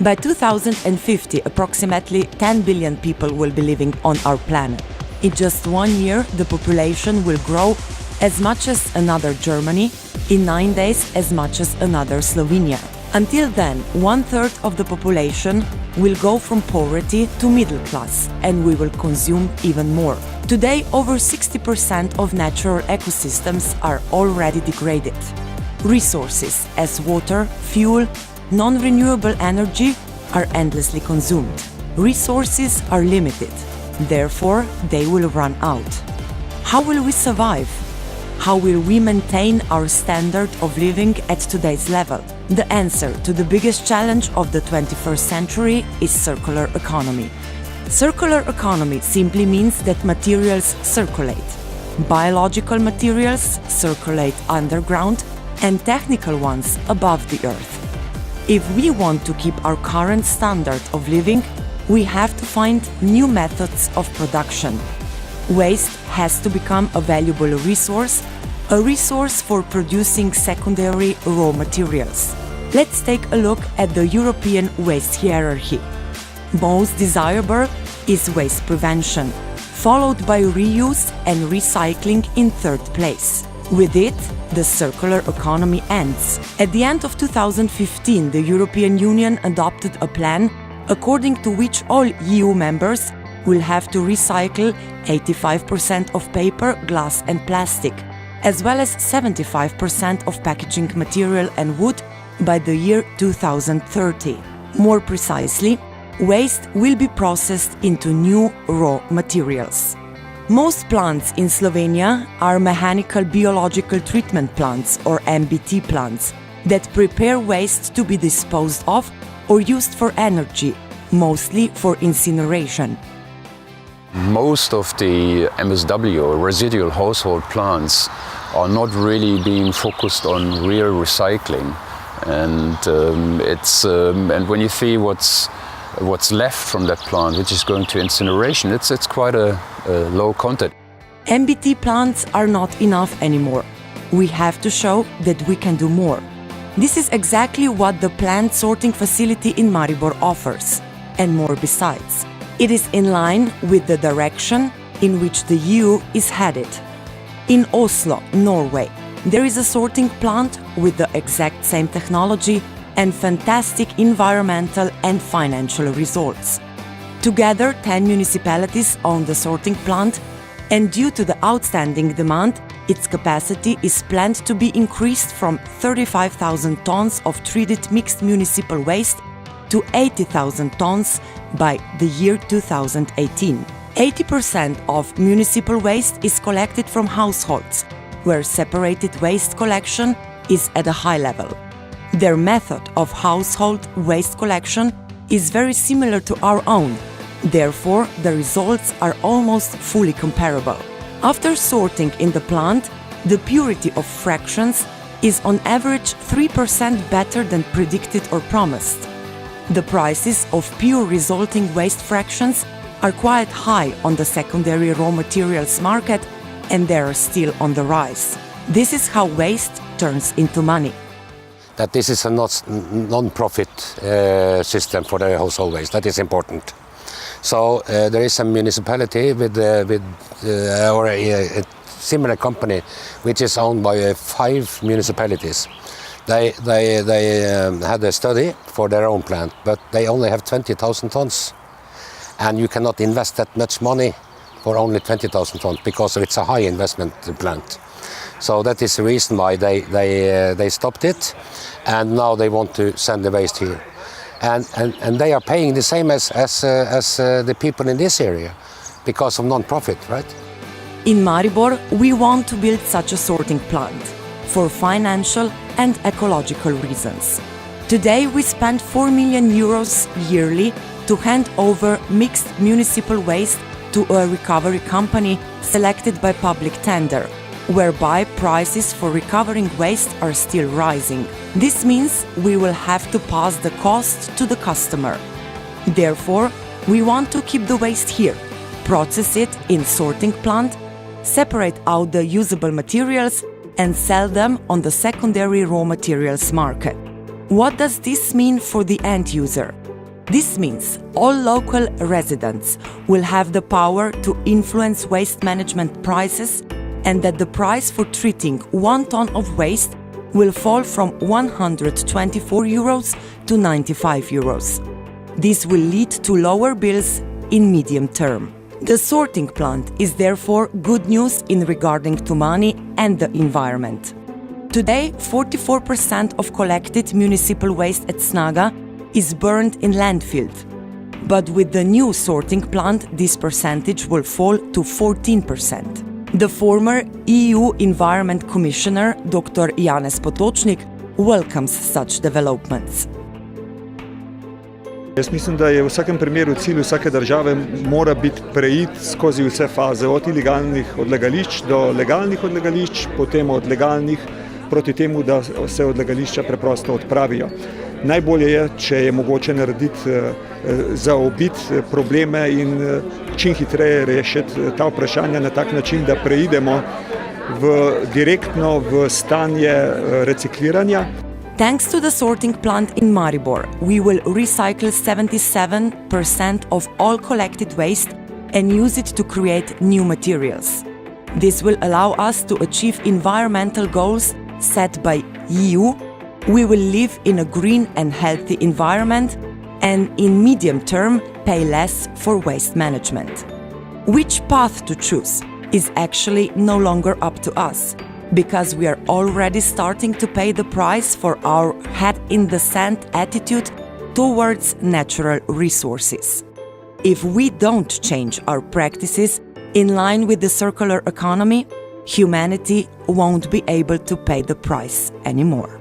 By 2050, approximately 10 billion people will be living on our planet. In just 1 year, the population will grow as much as another Germany, in 9 days as much as another Slovenia. Until then, 1/3 of the population will go from poverty to middle class, and we will consume even more. Today, over 60% of natural ecosystems are already degraded. Resources as water, fuel, non-renewable energy are endlessly consumed. Resources are limited, therefore they will run out. How will we survive? How will we maintain our standard of living at today's level? The answer to the biggest challenge of the 21st century is circular economy. Circular economy simply means that materials circulate. Biological materials circulate underground and technical ones above the earth. If we want to keep our current standard of living, we have to find new methods of production. Waste has to become a valuable resource, a resource for producing secondary raw materials. Let's take a look at the European waste hierarchy. Most desirable is waste prevention, followed by reuse and recycling in third place. With it, the circular economy ends. At the end of 2015, the European Union adopted a plan according to which all EU members will have to recycle 85% of paper, glass and plastic, as well as 75% of packaging material and wood by the year 2030. More precisely, waste will be processed into new raw materials. Most plants in Slovenia are mechanical biological treatment plants, or MBT plants, that prepare waste to be disposed of or used for energy, mostly for incineration. Most of the MSW, residual household plants, are not really being focused on real recycling, and and when you see what's left from that plant, which is going to incineration, it's quite a low content. MBT plants are not enough anymore. We have to show that we can do more. This is exactly what the plant sorting facility in Maribor offers, and more besides. It is in line with the direction in which the EU is headed. In Oslo, Norway, there is a sorting plant with the exact same technology and fantastic environmental and financial results. Together, 10 municipalities own the sorting plant, and due to the outstanding demand, its capacity is planned to be increased from 35,000 tons of treated mixed municipal waste to 80,000 tons by the year 2018. 80% of municipal waste is collected from households, where separated waste collection is at a high level. Their method of household waste collection is very similar to our own. Therefore, the results are almost fully comparable. After sorting in the plant, the purity of fractions is on average 3% better than predicted or promised. The prices of pure resulting waste fractions are quite high on the secondary raw materials market, and they are still on the rise. This is how waste turns into money. That this is a non-profit system for the household waste. That is important. So there is a municipality with or a similar company which is owned by 5 municipalities. They had a study for their own plant, but they only have 20,000 tons, and you cannot invest that much money for only 20,000 tons because it's a high investment plant. So that is the reason why they stopped it, and now they want to send the waste here. And they are paying the same as the people in this area because of non-profit, right? In Maribor, we want to build such a sorting plant for financial and ecological reasons. Today we spend 4 million euros yearly to hand over mixed municipal waste to a recovery company selected by public tender, whereby prices for recovering waste are still rising. This means we will have to pass the cost to the customer. Therefore, we want to keep the waste here, process it in sorting plant, separate out the usable materials and sell them on the secondary raw materials market. What does this mean for the end user? This means all local residents will have the power to influence waste management prices, and that the price for treating 1 ton of waste will fall from 124 euros to 95 euros. This will lead to lower bills in medium term. The sorting plant is therefore good news in regarding to money and the environment. Today, 44% of collected municipal waste at Snaga is burned in landfill. But with the new sorting plant, this percentage will fall to 14%. The former EU Environment Commissioner, Dr. Janez Potočnik, welcomes such developments. Jaz mislim, da je v vsakem primeru cilj vsake države mora biti preiti skozi vse faze, od ilegalnih odlagališč do legalnih odlagališč, potem od legalnih proti temu, da se odlagališča preprosto odpravijo. Najbolje je, če je mogoče narediti, zaobiti probleme in čim hitreje rešiti ta vprašanja na tak način, da preidemo direktno v stanje recikliranja. Thanks to the sorting plant in Maribor, we will recycle 77% of all collected waste and use it to create new materials. This will allow us to achieve environmental goals set by EU. We will live in a green and healthy environment and in medium term pay less for waste management. Which path to choose is actually no longer up to us, because we are already starting to pay the price for our head in the sand attitude towards natural resources. If we don't change our practices in line with the circular economy, humanity won't be able to pay the price anymore.